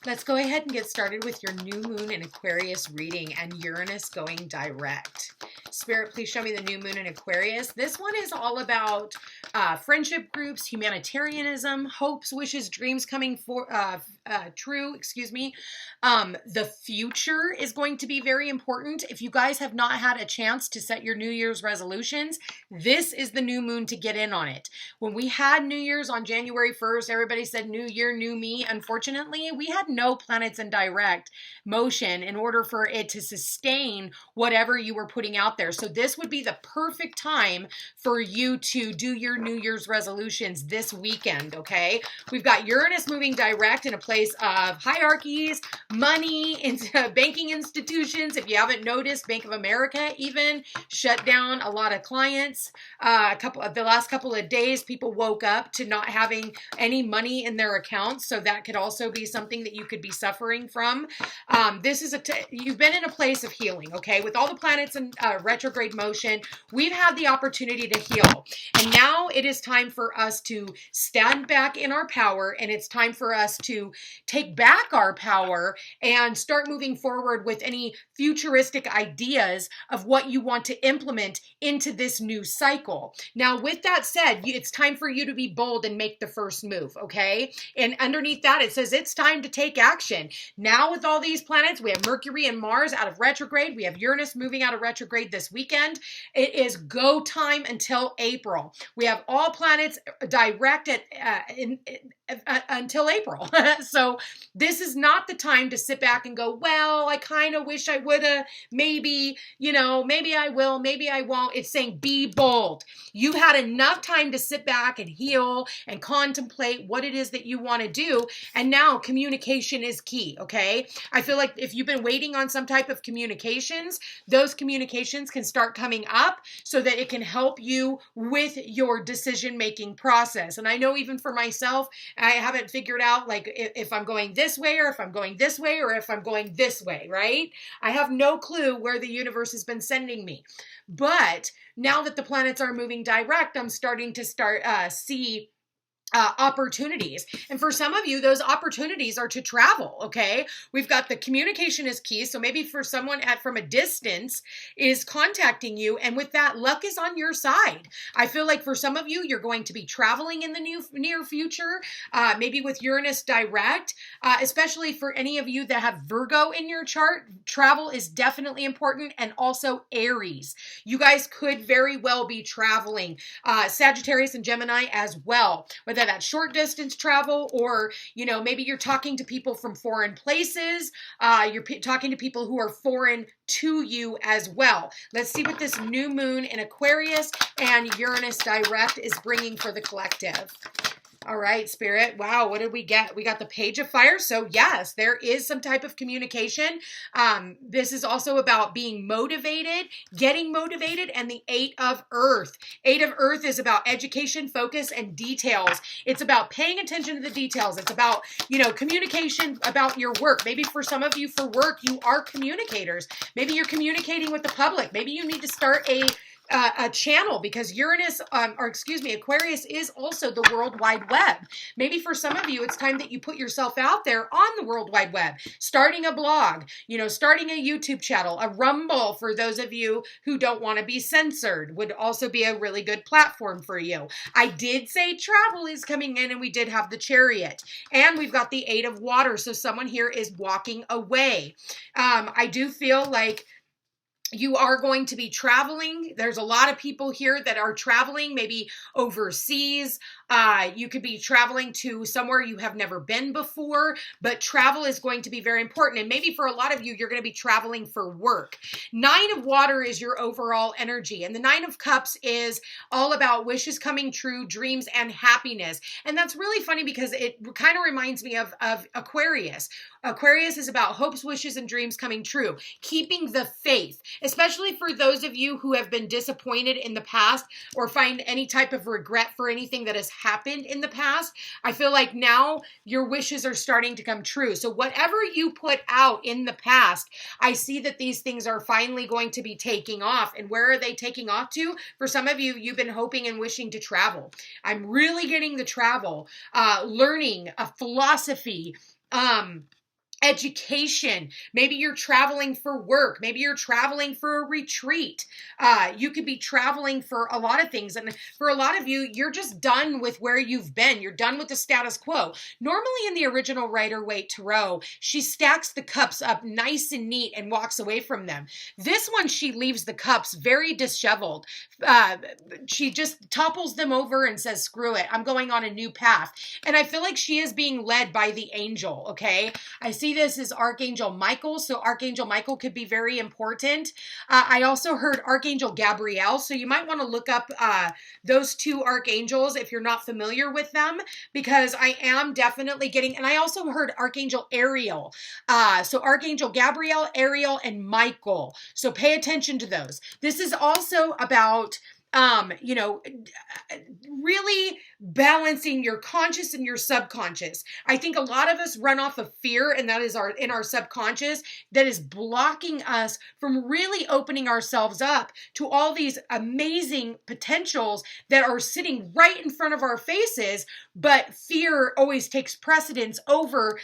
Let's go ahead and get started with your new moon in Aquarius reading and Uranus going direct. Spirit, please show me the new moon in Aquarius. This one is all about friendship groups, humanitarianism, hopes, wishes, dreams coming true. The future is going to be very important. If you guys have not had a chance to set your New Year's resolutions, this is the new moon to get in on it. When we had New Year's on January 1st, everybody said new year, new me. Unfortunately, we had no planets in direct motion in order for it to sustain whatever you were putting out there. So this would be the perfect time for you to do your New Year's resolutions this weekend, okay? We've got Uranus moving direct in a place of hierarchies, money, into banking institutions. If you haven't noticed, Bank of America even shut down a lot of clients. The last couple of days, people woke up to not having any money in their accounts. So that could also be something that you could be suffering from. You've been in a place of healing, okay? With all the planets in retrograde motion, we've had the opportunity to heal. And now it is time for us to stand back in our power, and it's time for us to take back our power and start moving forward with any futuristic ideas of what you want to implement into this new cycle. Now, with that said, it's time for you to be bold and make the first move, okay? And underneath that, it says it's time to take action. Now, with all these planets, we have Mercury and Mars out of retrograde. We have Uranus moving out of retrograde this weekend. It is go time until April. We have all planets directed until April. So this is not the time to sit back and go, well, I kind of wish I would have, maybe I will, maybe I won't. It's saying be bold. You had enough time to sit back and heal and contemplate what it is that you want to do. And now communication is key, okay? I feel like if you've been waiting on some type of communications, those communications can start coming up so that it can help you with your decision-making process. And I know even for myself, I haven't figured out like if I'm going this way or if I'm going this way or if I'm going this way, right? I have no clue where the universe has been sending me. But now that the planets are moving direct, I'm starting to see opportunities. And for some of you, those opportunities are to travel, okay? We've got the communication is key. So maybe for someone from a distance is contacting you, and with that, luck is on your side. I feel like for some of you, you're going to be traveling in the near future, maybe with Uranus direct, especially for any of you that have Virgo in your chart. Travel is definitely important, and also Aries. You guys could very well be traveling. Sagittarius and Gemini as well. Whether that's short distance travel or, maybe you're talking to people from foreign places. You're talking to people who are foreign to you as well. Let's see what this new moon in Aquarius and Uranus direct is bringing for the collective. All right, Spirit. Wow, what did we get? We got the Page of Fire. So yes, there is some type of communication. This is also about being motivated, getting motivated, and the Eight of Earth. Eight of Earth is about education, focus, and details. It's about paying attention to the details. It's about, communication about your work. Maybe for some of you for work, you are communicators. Maybe you're communicating with the public. Maybe you need to start a channel because Aquarius is also the World Wide Web. Maybe for some of you, it's time that you put yourself out there on the World Wide Web, starting a blog, starting a YouTube channel, a Rumble for those of you who don't want to be censored would also be a really good platform for you. I did say travel is coming in, and we did have the Chariot, and we've got the Eight of Water. So someone here is walking away. I do feel like you are going to be traveling. There's a lot of people here that are traveling, maybe overseas. You could be traveling to somewhere you have never been before, but travel is going to be very important. And maybe for a lot of you, you're going to be traveling for work. Nine of Water is your overall energy. And the Nine of Cups is all about wishes coming true, dreams, and happiness. And that's really funny because it kind of reminds me of Aquarius. Aquarius is about hopes, wishes, and dreams coming true. Keeping the faith, especially for those of you who have been disappointed in the past or find any type of regret for anything that has happened in the past. I feel like now your wishes are starting to come true. So whatever you put out in the past, I see that these things are finally going to be taking off. And where are they taking off to? For some of you, you've been hoping and wishing to travel. I'm really getting the travel, learning a philosophy, education. Maybe you're traveling for work. Maybe you're traveling for a retreat. You could be traveling for a lot of things. And for a lot of you, you're just done with where you've been. You're done with the status quo. Normally in the original Rider-Waite Tarot, she stacks the cups up nice and neat and walks away from them. This one, she leaves the cups very disheveled. She just topples them over and says, screw it. I'm going on a new path. And I feel like she is being led by the angel, okay? I see this as Archangel Michael, so Archangel Michael could be very important. I also heard Archangel Gabriel, so you might want to look up those two archangels if you're not familiar with them, because I am definitely getting, and I also heard Archangel Ariel. So Archangel Gabriel, Ariel, and Michael. So pay attention to those. This is also about really balancing your conscious and your subconscious. I think a lot of us run off of fear, and that is in our subconscious that is blocking us from really opening ourselves up to all these amazing potentials that are sitting right in front of our faces, but fear always takes precedence over,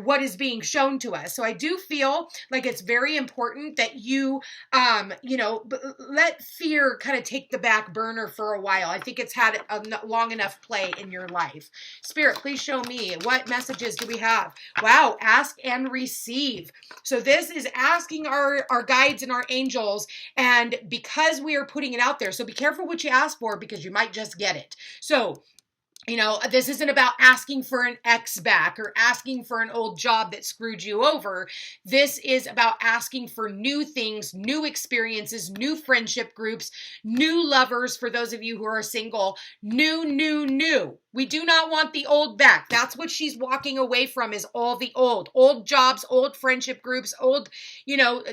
what is being shown to us. So I do feel like it's very important that you, let fear kind of take the back burner for a while. I think it's had a long enough play in your life. Spirit, please show me, what messages do we have? Wow, ask and receive. So this is asking our guides and our angels, and because we are putting it out there, so be careful what you ask for, because you might just get it. So this isn't about asking for an ex back or asking for an old job that screwed you over. This is about asking for new things, new experiences, new friendship groups, new lovers for those of you who are single, new. We do not want the old back. That's what she's walking away from, is all the old jobs, old friendship groups, old,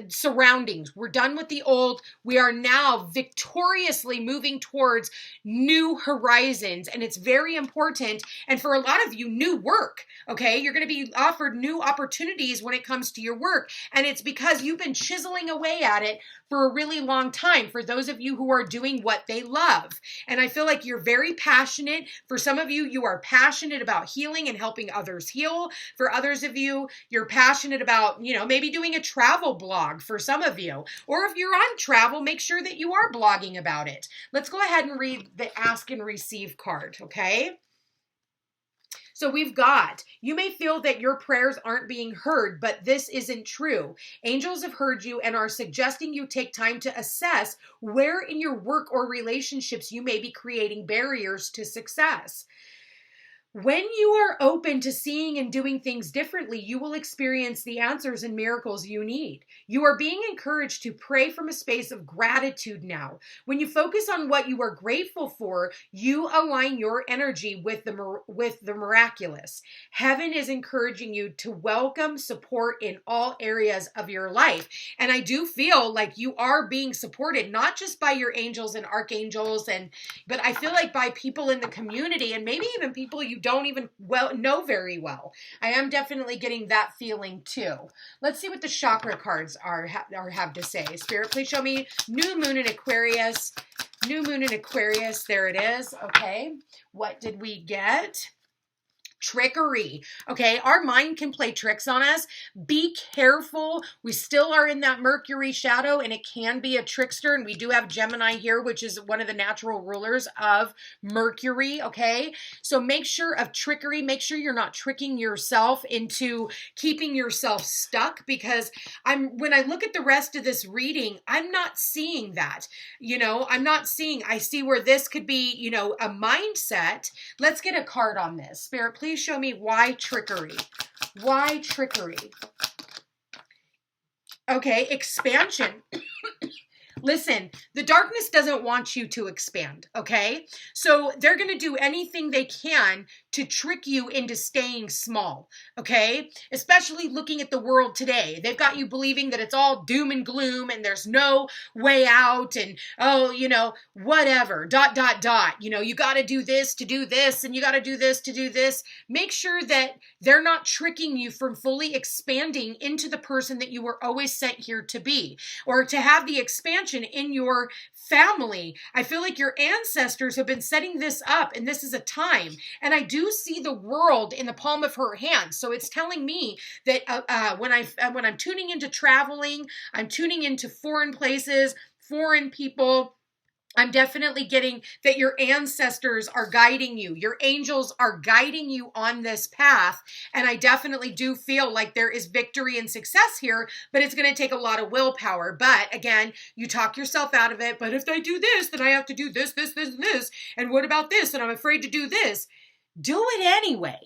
surroundings. We're done with the old. We are now victoriously moving towards new horizons. And it's very important. And for a lot of you, new work, okay? You're going to be offered new opportunities when it comes to your work. And it's because you've been chiseling away at it for a really long time, for those of you who are doing what they love. And I feel like you're very passionate. For some of you, you are passionate about healing and helping others heal. For others of you, you're passionate about, maybe doing a travel blog for some of you. Or if you're on travel, make sure that you are blogging about it. Let's go ahead and read the ask and receive card, okay? So we've got, you may feel that your prayers aren't being heard, but this isn't true. Angels have heard you and are suggesting you take time to assess where in your work or relationships you may be creating barriers to success. When you are open to seeing and doing things differently, you will experience the answers and miracles you need. You are being encouraged to pray from a space of gratitude now. When you focus on what you are grateful for, you align your energy with the miraculous. Heaven is encouraging you to welcome support in all areas of your life. And I do feel like you are being supported, not just by your angels and archangels, but I feel like by people in the community, and maybe even people you don't even know very well. I am definitely getting that feeling too. Let's see what the chakra cards have to say. Spirit, please show me new moon in Aquarius. New moon in Aquarius. There it is. Okay. What did we get? Trickery. Okay, our mind can play tricks on us. Be careful. We still are in that Mercury shadow, and it can be a trickster. And we do have Gemini here, which is one of the natural rulers of Mercury. Okay, so make sure of trickery. Make sure you're not tricking yourself into keeping yourself stuck, because when I look at the rest of this reading, I'm not seeing that. I see where this could be, a mindset. Let's get a card on this. Spirit, please show me why trickery. Why trickery? Okay, expansion. Listen, the darkness doesn't want you to expand, okay? So they're going to do anything they can to trick you into staying small, okay? Especially looking at the world today. They've got you believing that it's all doom and gloom and there's no way out and, whatever, ... You got to do this to do this and you got to do this to do this. Make sure that they're not tricking you from fully expanding into the person that you were always sent here to be, or to have the expansion in your family. I feel like your ancestors have been setting this up, and this is a time. And I do do see the world in the palm of her hand. So it's telling me that when I'm tuning into traveling, I'm tuning into foreign places, foreign people, I'm definitely getting that your ancestors are guiding you. Your angels are guiding you on this path. And I definitely do feel like there is victory and success here, but it's going to take a lot of willpower. But again, you talk yourself out of it. But if I do this, then I have to do this, this, this, and this. And what about this? And I'm afraid to do this. Do it anyway.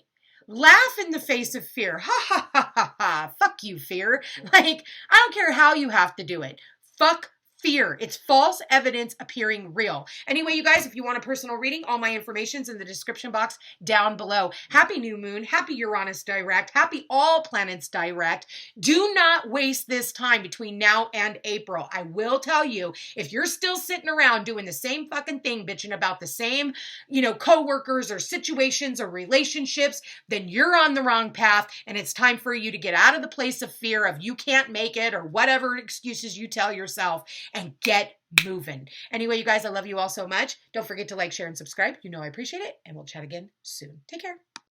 Laugh in the face of fear. Ha, ha, ha, ha, ha. Fuck you, fear. Like, I don't care how you have to do it. Fuck fear. It's false evidence appearing real. Anyway, you guys, if you want a personal reading, all my information's in the description box down below. Happy new moon. Happy Uranus direct. Happy all planets direct. Do not waste this time between now and April. I will tell you, if you're still sitting around doing the same fucking thing, bitching about the same, coworkers or situations or relationships, then you're on the wrong path, and it's time for you to get out of the place of fear of you can't make it or whatever excuses you tell yourself, and get moving. Anyway, you guys, I love you all so much. Don't forget to like, share, and subscribe. You know I appreciate it, and we'll chat again soon. Take care.